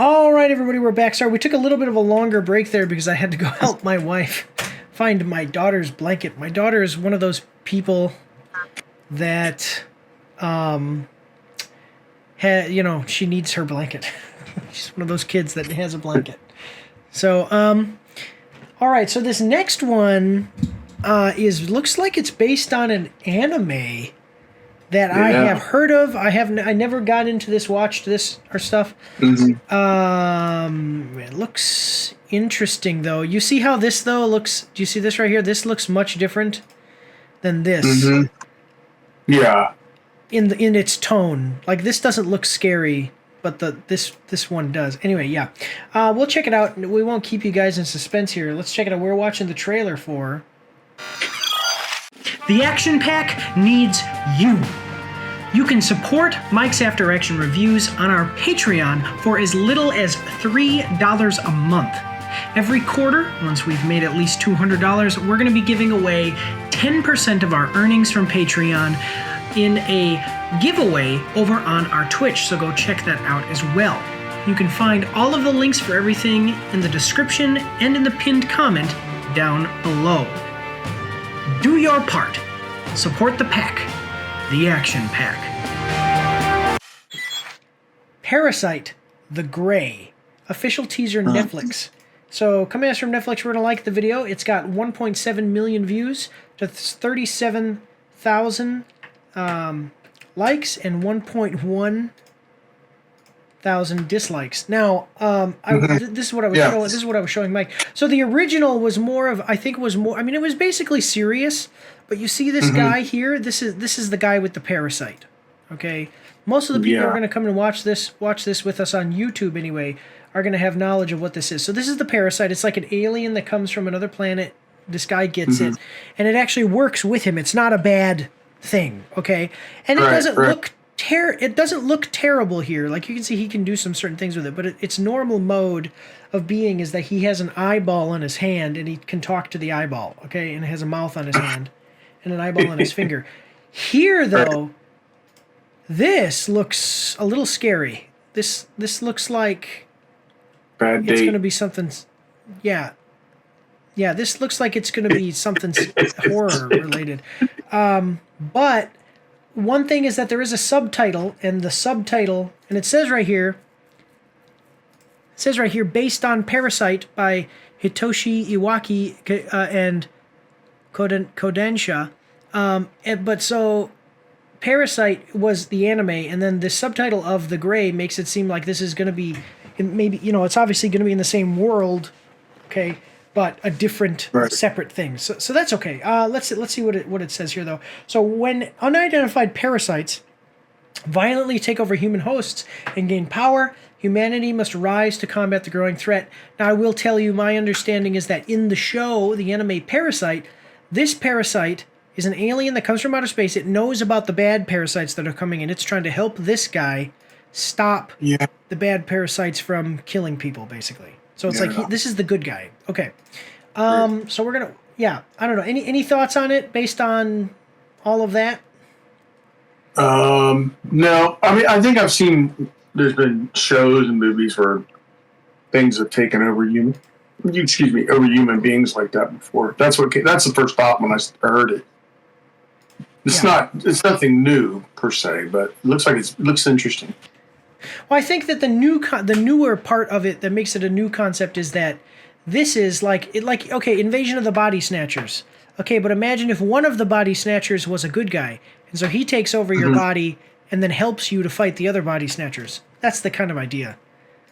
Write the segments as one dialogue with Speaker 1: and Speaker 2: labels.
Speaker 1: All right, everybody, we're back. Sorry, we took a little bit of a longer break there because I had to go help my wife find my daughter's blanket. My daughter is one of those people that, she needs her blanket. She's one of those kids that has a blanket. So, all right, so this next one looks like it's based on an anime that I have heard of. I never got into this, watched this or stuff. Mm-hmm. It looks interesting though. You see how this though looks? Do you see this right here? This looks much different than this.
Speaker 2: Mm-hmm. Yeah.
Speaker 1: In its tone, like this doesn't look scary, but this one does. Anyway, yeah. We'll check it out. We won't keep you guys in suspense here. Let's check it out. We're watching the trailer for. The Action Pack needs you. You can support Mike's After Action Reviews on our Patreon for as little as $3 a month. Every quarter, once we've made at least $200, we're going to be giving away 10% of our earnings from Patreon in a giveaway over on our Twitch, so go check that out as well. You can find all of the links for everything in the description and in the pinned comment down below. Do your part. Support the pack. The Action Pack. Parasyte, The Gray. Official teaser Netflix. So, coming at us from Netflix, we're going to like the video. It's got 1.7 million views to 37,000 likes and 1.1 thousand dislikes. Now, this is what I was showing. This is what I was showing Mike. So the original was more of, I think, was more. I mean, it was basically serious. But you see this guy here. This is the guy with the parasite. Okay, most of the people who are going to come and watch this with us on YouTube anyway are going to have knowledge of what this is. So this is the parasite. It's like an alien that comes from another planet. This guy gets it, and it actually works with him. It's not a bad thing. Okay, and it doesn't look. It doesn't look terrible here. Like you can see, he can do some certain things with it, but its normal mode of being is that he has an eyeball on his hand and he can talk to the eyeball. Okay, and has a mouth on his hand and an eyeball on his finger. Here, though, this looks a little scary. This looks like
Speaker 2: Bad date.
Speaker 1: It's going to be something. Yeah. This looks like it's going to be something horror related. But one thing is that there is a subtitle, and the subtitle, and it says right here, based on Parasyte by Hitoshi Iwaki and Kodansha. But so Parasyte was the anime, and then the subtitle of The Gray makes it seem like this is going to be, maybe, it's obviously going to be in the same world, okay, but a different, separate thing. So that's okay. Let's see what it says here, though. So when unidentified parasites violently take over human hosts and gain power, humanity must rise to combat the growing threat. Now, I will tell you, my understanding is that in the show, the anime Parasyte, this parasite is an alien that comes from outer space. It knows about the bad parasites that are coming in. It's trying to help this guy stop the bad parasites from killing people, basically. So it's like this is the good guy. Okay. So we're gonna I don't know. Any thoughts on it based on all of that?
Speaker 2: No. I mean, I think I've seen there's been shows and movies where things have taken over human beings like that before. That's the first thought when I heard it. It's nothing new per se, but it looks interesting.
Speaker 1: Well, I think that the newer part of it that makes it a new concept is that this is okay, Invasion of the Body Snatchers. Okay, but imagine if one of the Body Snatchers was a good guy, and so he takes over your body and then helps you to fight the other Body Snatchers. That's the kind of idea.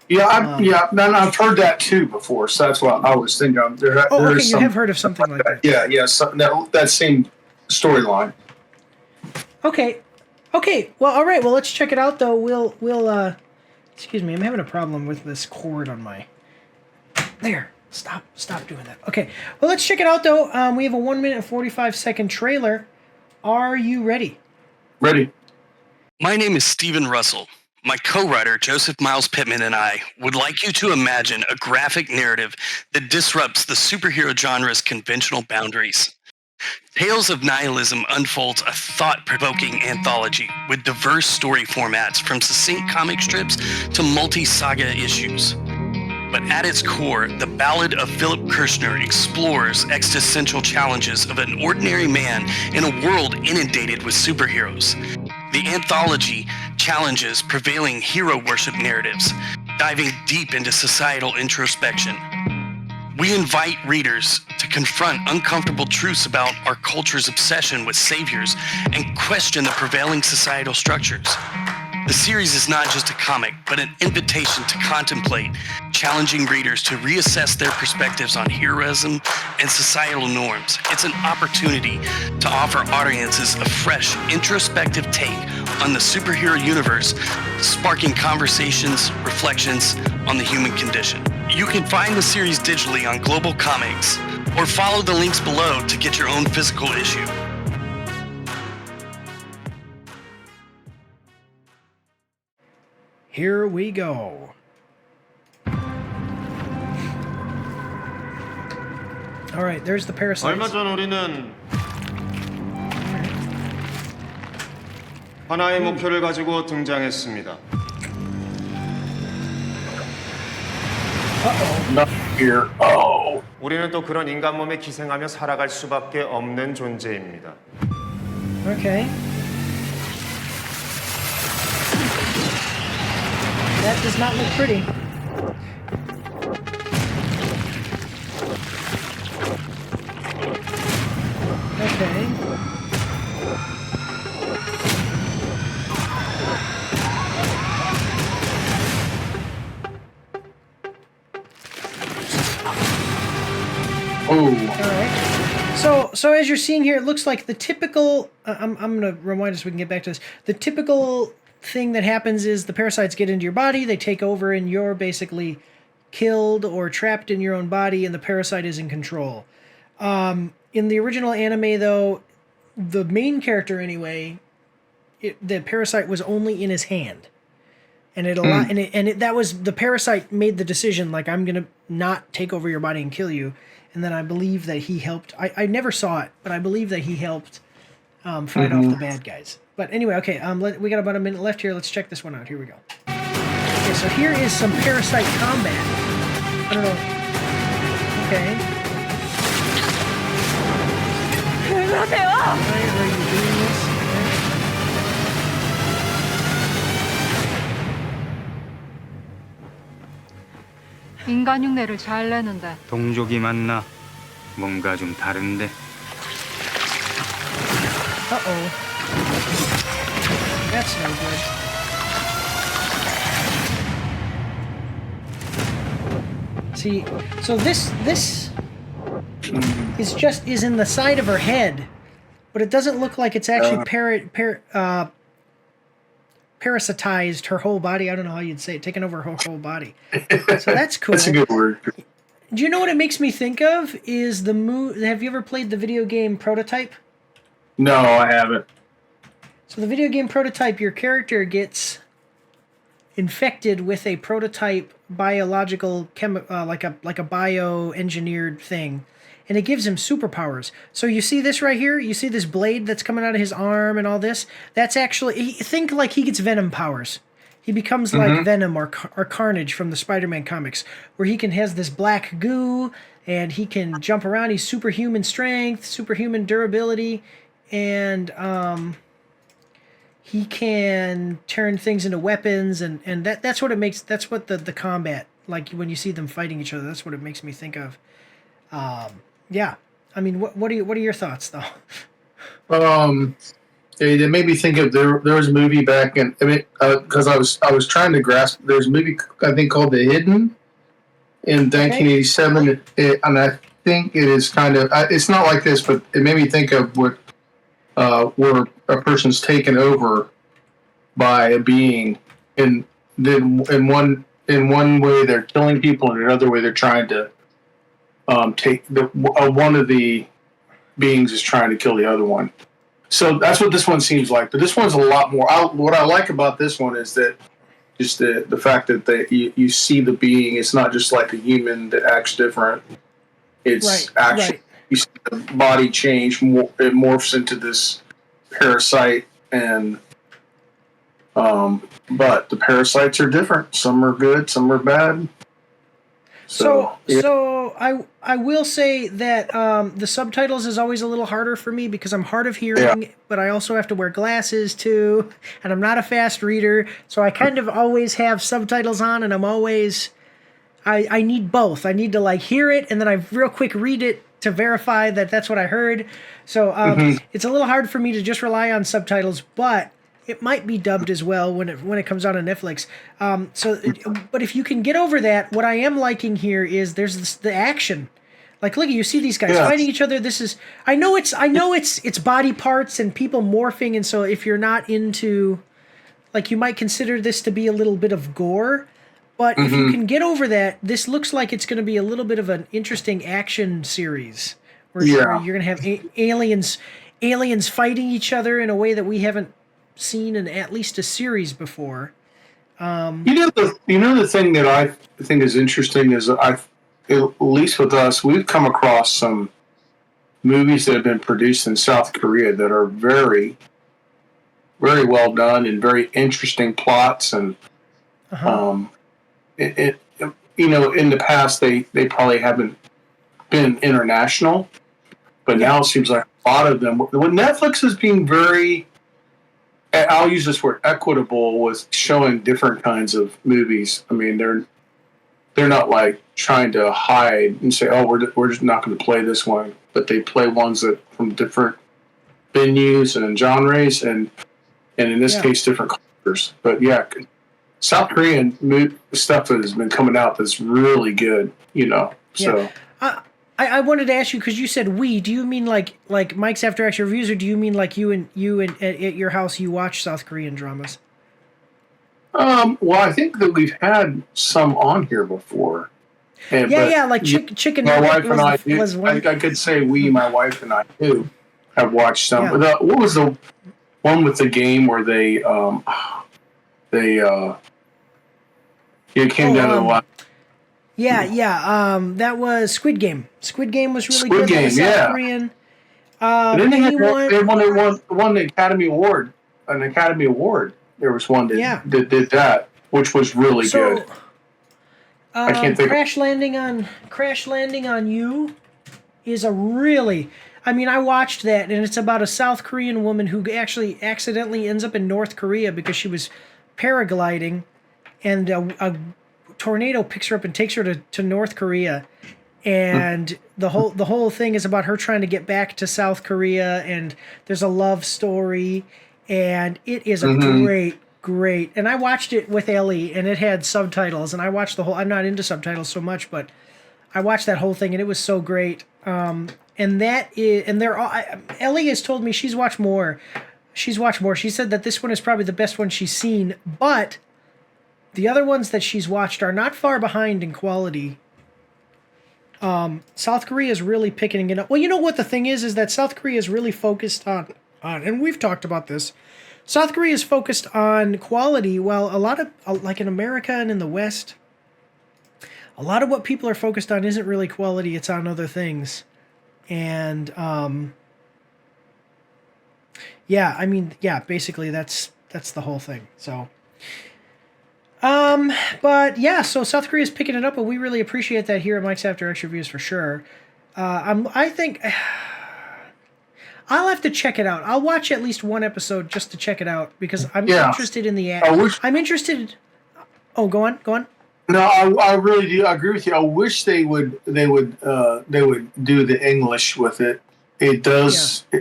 Speaker 2: Yeah, I've heard that too before, so that's what I was thinking.
Speaker 1: Okay, you have heard of something like that.
Speaker 2: Yeah, that same storyline.
Speaker 1: Okay, well, all right. Well, let's check it out, though. We'll excuse me, I'm having a problem with this cord on my... There, stop doing that. Okay, well, let's check it out, though. We have a 1 minute and 45-second trailer. Are you ready?
Speaker 2: Ready.
Speaker 3: My name is Stephen Russell. My co-writer, Joseph Miles Pittman, and I would like you to imagine a graphic narrative that disrupts the superhero genre's conventional boundaries. Tales of Nihilism unfolds a thought-provoking anthology with diverse story formats from succinct comic strips to multi-saga issues. But at its core, the Ballad of Philip Kirshner explores existential challenges of an ordinary man in a world inundated with superheroes. The anthology challenges prevailing hero worship narratives, diving deep into societal introspection. We invite readers to confront uncomfortable truths about our culture's obsession with saviors and question the prevailing societal structures. The series is not just a comic, but an invitation to contemplate, challenging readers to reassess their perspectives on heroism and societal norms. It's an opportunity to offer audiences a fresh, introspective take on the superhero universe, sparking conversations, reflections on the human condition. You can find the series digitally on Global Comics, or follow the links below to get your own physical issue.
Speaker 1: Here we go. All right, there's the Parasyte.
Speaker 4: 얼마 전 우리는 하나의 목표를 가지고 등장했습니다.
Speaker 2: Not here. Oh.
Speaker 4: 우리는 또 그런 인간 몸에 기생하며 살아갈 수밖에 없는 존재입니다.
Speaker 1: Okay. That does not look pretty. Okay.
Speaker 2: Oh.
Speaker 1: All right. So as you're seeing here, it looks like the typical. I'm going to rewind us so we can get back to this. The typical thing that happens is the parasites get into your body, they take over, and you're basically killed or trapped in your own body, and the parasite is in control. In the original anime, though, the main character anyway, the parasite was only in his hand, and that was the parasite made the decision, like, I'm gonna not take over your body and kill you. And then I believe that he helped. I never saw it, but I believe that he helped fight off the bad guys. But anyway, okay, we got about a minute left here. Let's check this one out. Here we go. Okay, so here is some parasite combat. I don't know. Okay. Why are you doing this?
Speaker 5: 인간 흉내를 잘 내는데
Speaker 6: 동족이 맞나? 뭔가 좀 다른데.
Speaker 1: Uh-oh. That's no good. See, so this is in the side of her head, but it doesn't look like it's actually parasitized her whole body. I don't know how you'd say it, taken over her whole body. So that's cool.
Speaker 2: That's a good word.
Speaker 1: Do you know what it makes me think of? Is the have you ever played the video game Prototype?
Speaker 2: No, I haven't.
Speaker 1: So the video game Prototype, your character gets infected with a prototype biological like a bioengineered thing, and it gives him superpowers. So you see this right here? You see this blade that's coming out of his arm and all this? That's actually, think like he gets Venom powers. He becomes like Venom or Carnage from the Spider-Man comics, where has this black goo, and he can jump around. He's superhuman strength, superhuman durability, and he can turn things into weapons, and that's what it makes. That's what the combat, like when you see them fighting each other, that's what it makes me think of. Yeah, I mean, what are your thoughts though?
Speaker 2: It made me think of there was a movie back in, because I was trying to grasp. There's a movie I think called The Hidden in 1987, and I think it is kind of, it's not like this, but it made me think of where a person's taken over by a being, and then in one way they're killing people, and another way they're trying to take one of the beings is trying to kill the other one. So that's what this one seems like. But this one's a lot more. What I like about this one is that just the fact that you see the being. It's not just like a human that acts different. It's actually you see the body change, it morphs into this parasite, and but the parasites are different. Some are good, some are bad.
Speaker 1: So
Speaker 2: yeah.
Speaker 1: I will say that the subtitles is always a little harder for me because I'm hard of hearing, but I also have to wear glasses too, and I'm not a fast reader, so I kind of always have subtitles on, and I'm always I need both. I need to like hear it, and then I real quick read it to verify that that's what I heard. So it's a little hard for me to just rely on subtitles, but it might be dubbed as well when it comes out on Netflix. But if you can get over that, what I am liking here is there's the action. Like, look, you see these guys fighting each other. I know it's body parts and people morphing, and so if you're not into, like, you might consider this to be a little bit of gore. But if you can get over that, this looks like it's going to be a little bit of an interesting action series where you're going to have aliens fighting each other in a way that we haven't seen in at least a series before.
Speaker 2: The thing that I think is interesting is at least with us, we've come across some movies that have been produced in South Korea that are very, very well done and very interesting plots. And in the past they probably haven't been international, but now it seems like a lot of them. When Netflix is being very, I'll use this word, equitable with showing different kinds of movies. I mean, they're not like trying to hide and say, "Oh, we're just not going to play this one," but they play ones that from different venues and genres, and in this case, different cultures. But yeah, South Korean stuff that has been coming out that's really good. So.
Speaker 1: I wanted to ask you because you said we. Do you mean like Mike's After Action Reviews, or do you mean like you and at your house you watch South Korean dramas?
Speaker 2: Well, I think that we've had some on here before.
Speaker 1: Like Chicken.
Speaker 2: My wife and I do. I could say my wife and I too, have watched some. Yeah. What was the one with the game where they came down to the line?
Speaker 1: That was Squid Game. Squid Game was really good.
Speaker 2: Squid Game,
Speaker 1: South Korean.
Speaker 2: And then they won the Academy Award. An Academy Award. There was one that did that, which was really good. I can't think.
Speaker 1: Crash Landing on You is a really. I mean, I watched that, and it's about a South Korean woman who actually accidentally ends up in North Korea because she was paragliding, and a tornado picks her up and takes her to North Korea, and the whole thing is about her trying to get back to South Korea, and there's a love story, and it is a great, and I watched it with Ellie, and it had subtitles, and I watched the whole. I'm not into subtitles so much, but I watched that whole thing, and it was so great. Ellie has told me she's watched more. She said that this one is probably the best one she's seen, but the other ones that she's watched are not far behind in quality. South Korea is really picking it up. Well, you know what the thing is that South Korea is really focused on, and we've talked about this. South Korea is focused on quality, while a lot of, like in America and in the West, a lot of what people are focused on isn't really quality, it's on other things. And, basically that's the whole thing, so... so South Korea is picking it up, but we really appreciate that here at Mike's After Action Reviews for sure. I think I'll have to check it out. I'll watch at least one episode just to check it out because I'm interested in the I'm interested. Oh, go on.
Speaker 2: No, I really do. I agree with you. I wish they would do the English with it. It does. Yeah.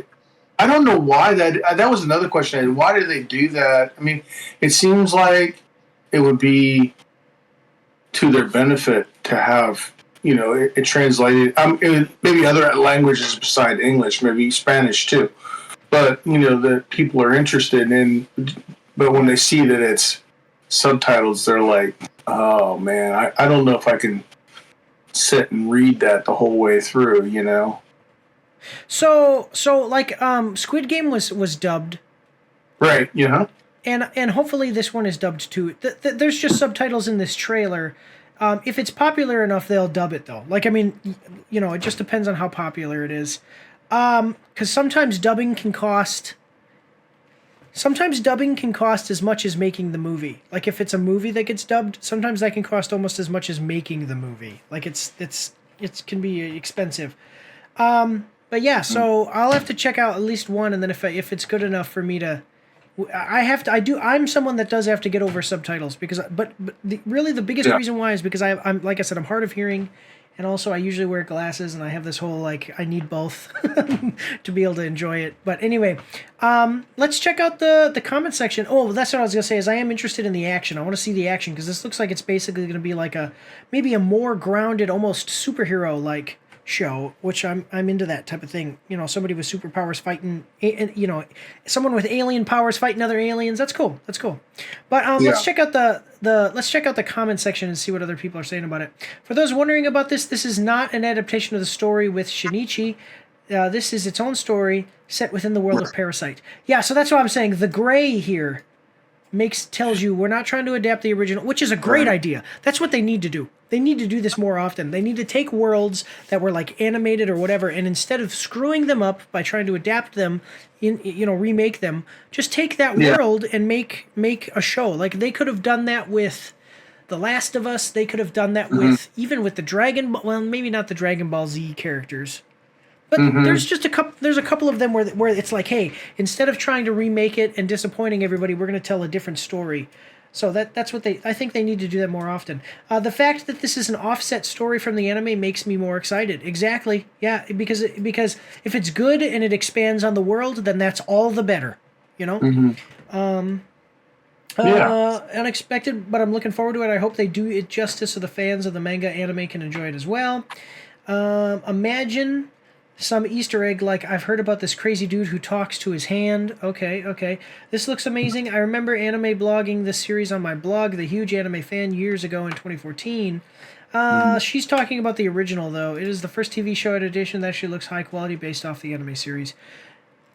Speaker 2: I don't know why that was another question I had. Why do they do that? I mean, it seems like it would be to their benefit to have, it translated. Maybe other languages beside English, maybe Spanish too. But, that people are interested in. But when they see that it's subtitles, they're like, oh, man, I don't know if I can sit and read that the whole way through, So
Speaker 1: like, Squid Game was dubbed.
Speaker 2: Right, yeah.
Speaker 1: And hopefully this one is dubbed too. There's just subtitles in this trailer. If it's popular enough, they'll dub it though. Like, I mean, it just depends on how popular it is. Because sometimes dubbing can cost as much as making the movie. Like, if it's a movie that gets dubbed, sometimes that can cost almost as much as making the movie. Like, it can be expensive. But yeah, so I'll have to check out at least one, and then if it's good enough for me to, I'm someone that does have to get over subtitles because, really the biggest reason why is because I'm like I said, I'm hard of hearing, and also I usually wear glasses, and I have this whole like I need both to be able to enjoy it. But anyway, let's check out the comment section. Oh, that's what I was gonna say. Is I am interested in the action. I want to see the action because this looks like it's basically gonna be like maybe a more grounded, almost superhero like show, which I'm into that type of thing. Somebody with superpowers fighting, someone with alien powers fighting other aliens. That's cool. But let's check out the comment section and see what other people are saying about it. For those wondering about this is not an adaptation of the story with Shinichi. This is its own story set within the world of Parasyte. Yeah, so that's what I'm saying. The gray here tells you we're not trying to adapt the original, which is a great idea. That's what they need to do. They need to do this more often. They need to take worlds that were like animated or whatever, and instead of screwing them up by trying to adapt them, remake them, just take that world and make a show. Like they could have done that with The Last of Us. They could have done that with even with the well, maybe not the Dragon Ball Z characters. But there's a couple of them where it's like, hey, instead of trying to remake it and disappointing everybody, we're going to tell a different story. So that's what I think they need to do that more often. The fact that this is an offset story from the anime makes me more excited. Exactly. Yeah, because if it's good and it expands on the world, then that's all the better, Unexpected, but I'm looking forward to it. I hope they do it justice so the fans of the manga anime can enjoy it as well. Imagine some Easter egg like I've heard about this crazy dude who talks to his hand. Okay. This looks amazing. I remember anime blogging this series on my blog, The Huge Anime Fan, years ago in 2014. She's talking about the original, though. It is the first TV show adaptation that actually looks high quality based off the anime series.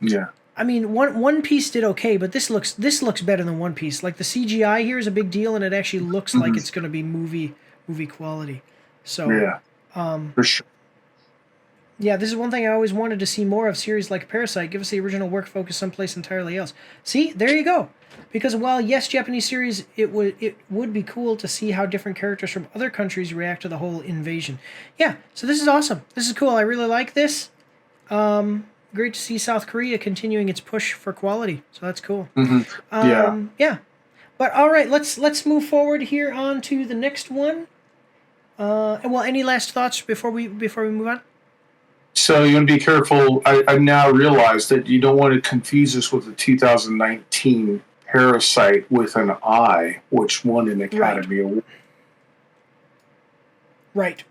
Speaker 2: Yeah.
Speaker 1: I mean, One Piece did okay, but this looks better than One Piece. Like, the CGI here is a big deal, and it actually looks like it's going to be movie quality. So,
Speaker 2: for sure.
Speaker 1: Yeah, this is one thing I always wanted to see more of series like Parasyte. Give us the original work focused someplace entirely else. See, there you go. Because while yes, Japanese series, it would be cool to see how different characters from other countries react to the whole invasion. Yeah, so this is awesome. This is cool. I really like this. Great to see South Korea continuing its push for quality. So that's cool. Yeah. But all right, let's move forward here on to the next one. Any last thoughts before we move on?
Speaker 2: So you want to be careful. I now realize that you don't want to confuse this with the 2019 Parasyte with an I, which won an Academy Award.
Speaker 1: Right.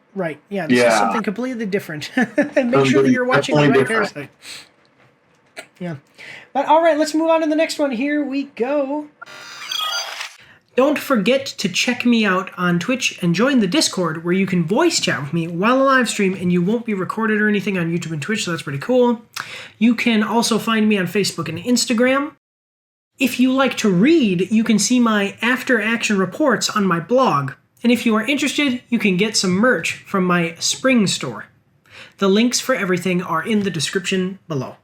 Speaker 1: Yeah, this is something completely different. And make sure that you're watching the right Parasyte. Yeah. But all right, let's move on to the next one. Here we go. Don't forget to check me out on Twitch and join the Discord where you can voice chat with me while I live stream and you won't be recorded or anything on YouTube and Twitch, so that's pretty cool. You can also find me on Facebook and Instagram. If you like to read, you can see my after action reports on my blog. And if you are interested, you can get some merch from my spring store. The links for everything are in the description below.